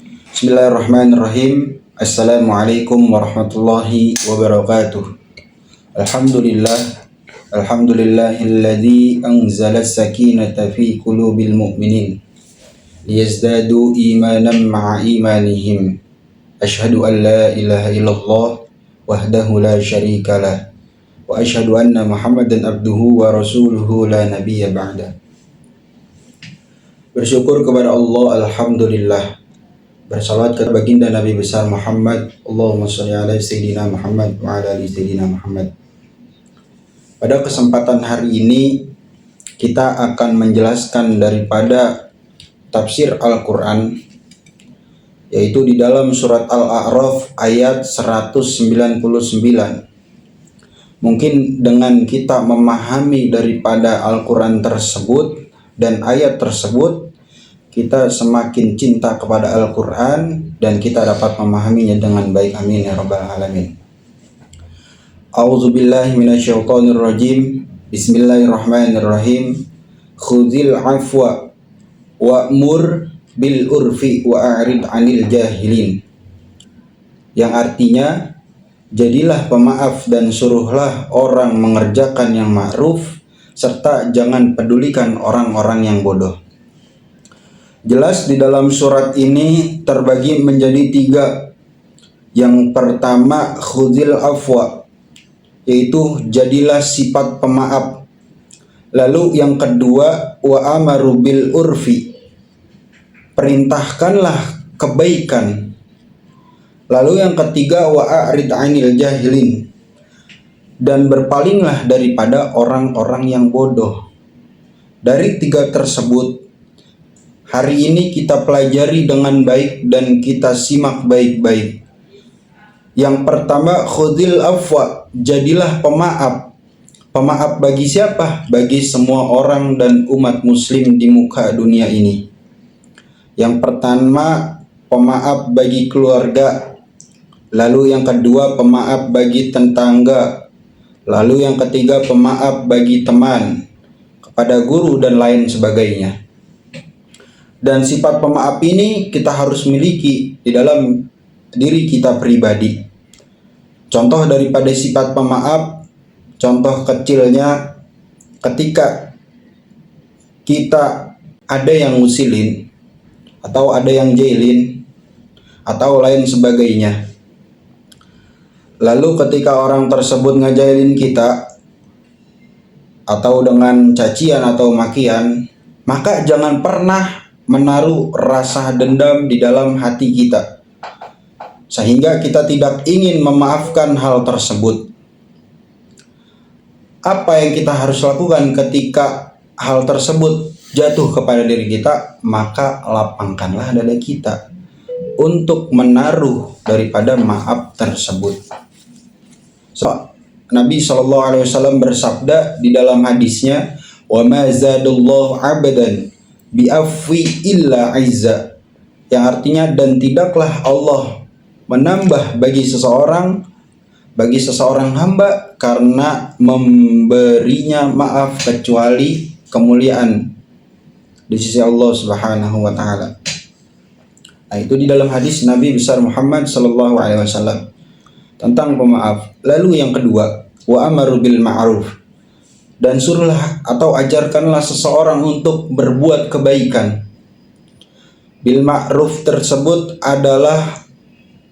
Bismillahirrahmanirrahim. Assalamualaikum warahmatullahi wabarakatuh. Alhamdulillah. Alhamdulillahilladzi anzala as-sakinata fi qulubil mu'minin liyazdadu imanan ma'a imanihim. Asyhadu an la ilaha illallah wahdahu la syarikalah wa asyhadu anna Muhammadan abduhu wa rasuluhu la nabiyya ba'da. Bersyukur kepada Allah, alhamdulillah. Bersalawat kepada baginda Nabi besar Muhammad. Allahumma sholli ala sayyidina Muhammad wa ala ali sayyidina Muhammad. Pada kesempatan hari ini kita akan menjelaskan daripada tafsir Al-Qur'an, yaitu di dalam surat Al-A'raf ayat 199. Mungkin dengan kita memahami daripada Al-Qur'an tersebut dan ayat tersebut, kita semakin cinta kepada Al-Quran dan kita dapat memahaminya dengan baik. Amin ya rabbal alamin. A'udzubillahi minasyaitonirrajim. Bismillahirrahmanirrahim. Khudhil afwa wa'mur bil urfi wa'arid 'anil jahilin. Yang artinya, jadilah pemaaf dan suruhlah orang mengerjakan yang ma'ruf serta jangan pedulikan orang-orang yang bodoh. Jelas di dalam surat ini terbagi menjadi 3. Yang pertama, khudhil afwa, yaitu jadilah sifat pemaaf. Lalu yang kedua, wa amaru bil urfi, perintahkanlah kebaikan. Lalu yang ketiga, wa a'rid 'anil jahilin, dan berpalinglah daripada orang-orang yang bodoh. Dari 3 tersebut, hari ini kita pelajari dengan baik dan kita simak baik-baik. Yang pertama, khudhil afwa, jadilah pemaaf. Pemaaf bagi siapa? Bagi semua orang dan umat muslim di muka dunia ini. Yang pertama, pemaaf bagi keluarga. Lalu yang kedua, pemaaf bagi tetangga. Lalu yang ketiga, pemaaf bagi teman, kepada guru dan lain sebagainya. Dan sifat pemaaf ini kita harus miliki di dalam diri kita pribadi. Contoh daripada sifat pemaaf, contoh kecilnya ketika kita ada yang ngusilin, atau ada yang jailin, atau lain sebagainya. Lalu ketika orang tersebut ngejailin kita, atau dengan cacian atau makian, maka jangan pernah menaruh rasa dendam di dalam hati kita, sehingga kita tidak ingin memaafkan hal tersebut. Apa yang kita harus lakukan ketika hal tersebut jatuh kepada diri kita? Maka lapangkanlah dada kita untuk menaruh daripada maaf tersebut. Nabi SAW bersabda di dalam hadisnya, wa ma zadallahu abadan bi'afwi illa izza, yang artinya, dan tidaklah Allah menambah bagi seseorang hamba karena memberinya maaf kecuali kemuliaan di sisi Allah Subhanahu wa taala. Nah, itu di dalam hadis Nabi besar Muhammad sallallahu alaihi wasallam tentang pemaaf. Lalu yang kedua, wa amaru bil ma'ruf, dan suruhlah atau ajarkanlah seseorang untuk berbuat kebaikan. Bil ma'ruf tersebut adalah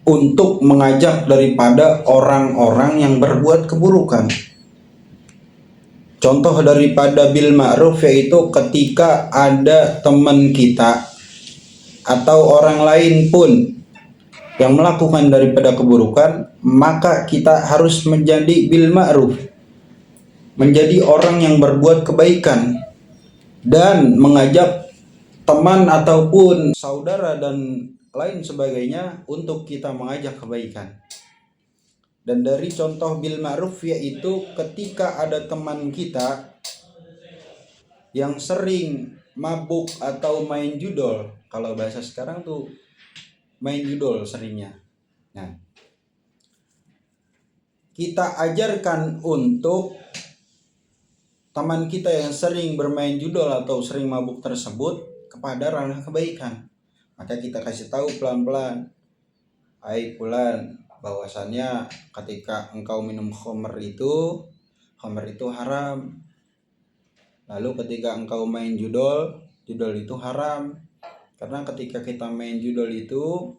untuk mengajak daripada orang-orang yang berbuat keburukan. Contoh daripada bil ma'ruf yaitu ketika ada teman kita atau orang lain pun yang melakukan daripada keburukan, maka kita harus menjadi bil ma'ruf, menjadi orang yang berbuat kebaikan dan mengajak teman ataupun saudara dan lain sebagainya untuk kita mengajak kebaikan. Dan dari contoh bil ma'ruf yaitu ketika ada teman kita yang sering mabuk atau main judol, kalau bahasa sekarang tuh main judol seringnya. Nah, kita ajarkan untuk teman kita yang sering bermain judol atau sering mabuk tersebut kepada ranah kebaikan. Maka kita kasih tahu pelan-pelan, hai fulan, bahwasannya ketika engkau minum khamr itu haram. Lalu ketika engkau main judol itu haram. Karena ketika kita main judol itu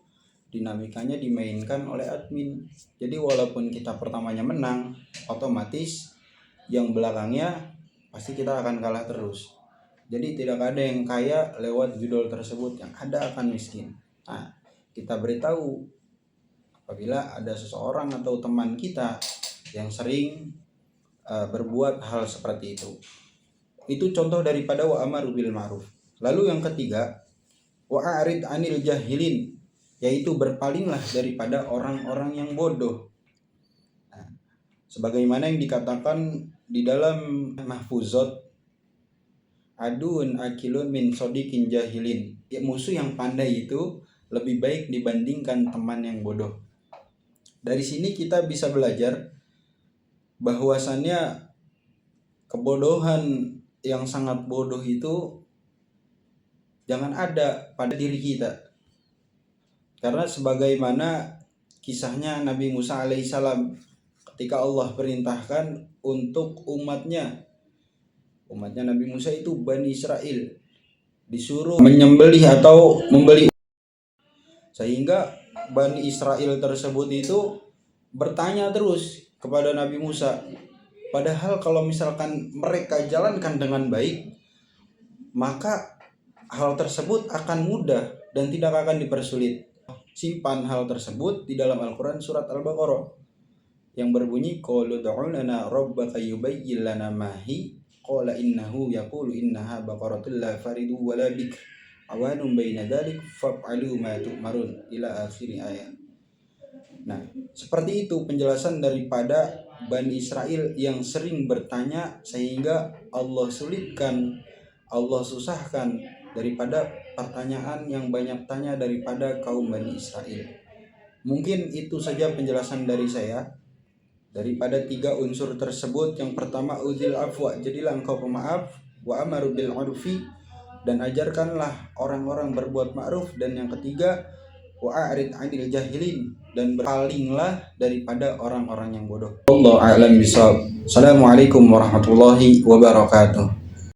dinamikanya dimainkan oleh admin. Jadi walaupun kita pertamanya menang, otomatis yang belakangnya pasti kita akan kalah terus. Jadi tidak ada yang kaya lewat judol tersebut, yang ada akan miskin. Nah, kita beritahu apabila ada seseorang atau teman kita yang sering berbuat hal seperti itu. Itu contoh daripada wa amaru bil ma'ruf. Lalu yang ketiga, wa a'rid 'anil jahilin, yaitu berpalinglah daripada orang-orang yang bodoh. Nah, sebagaimana yang dikatakan di dalam mahfuzat, adun akilun min sodikin jahilin, ya, musuh yang pandai itu lebih baik dibandingkan teman yang bodoh. Dari sini kita bisa belajar bahwasannya kebodohan yang sangat bodoh itu jangan ada pada diri kita. Karena sebagaimana kisahnya Nabi Musa alaihissalam ketika Allah perintahkan untuk umatnya Nabi Musa itu Bani Israel disuruh menyembelih atau membeli, sehingga Bani Israel tersebut itu bertanya terus kepada Nabi Musa. Padahal kalau misalkan mereka jalankan dengan baik, maka hal tersebut akan mudah dan tidak akan dipersulit. Simpan hal tersebut di dalam Al-Quran surat Al-Baqarah yang berbunyi, qalu ud'u lana rabbaka yubayyin lana ma hi qala innahu yaqulu innaha baqaratul la faridu wa la bikr awanun baina dzalik fa'alu ma tu'marun ila akhir ayat. Nah, seperti itu penjelasan daripada Bani Israel yang sering bertanya sehingga Allah sulitkan, Allah susahkan daripada pertanyaan yang banyak tanya daripada kaum Bani Israel. Mungkin itu saja penjelasan dari saya daripada 3 unsur tersebut. Yang pertama, uzil afwa, jadilah engkau pemaaf, wa amaru bil urfi, dan ajarkanlah orang-orang berbuat ma'ruf, dan yang ketiga, wa a'rid 'anil jahilin, dan berpalinglah daripada orang-orang yang bodoh. Wallahu a'lam bishawab. Assalamualaikum warahmatullahi wabarakatuh.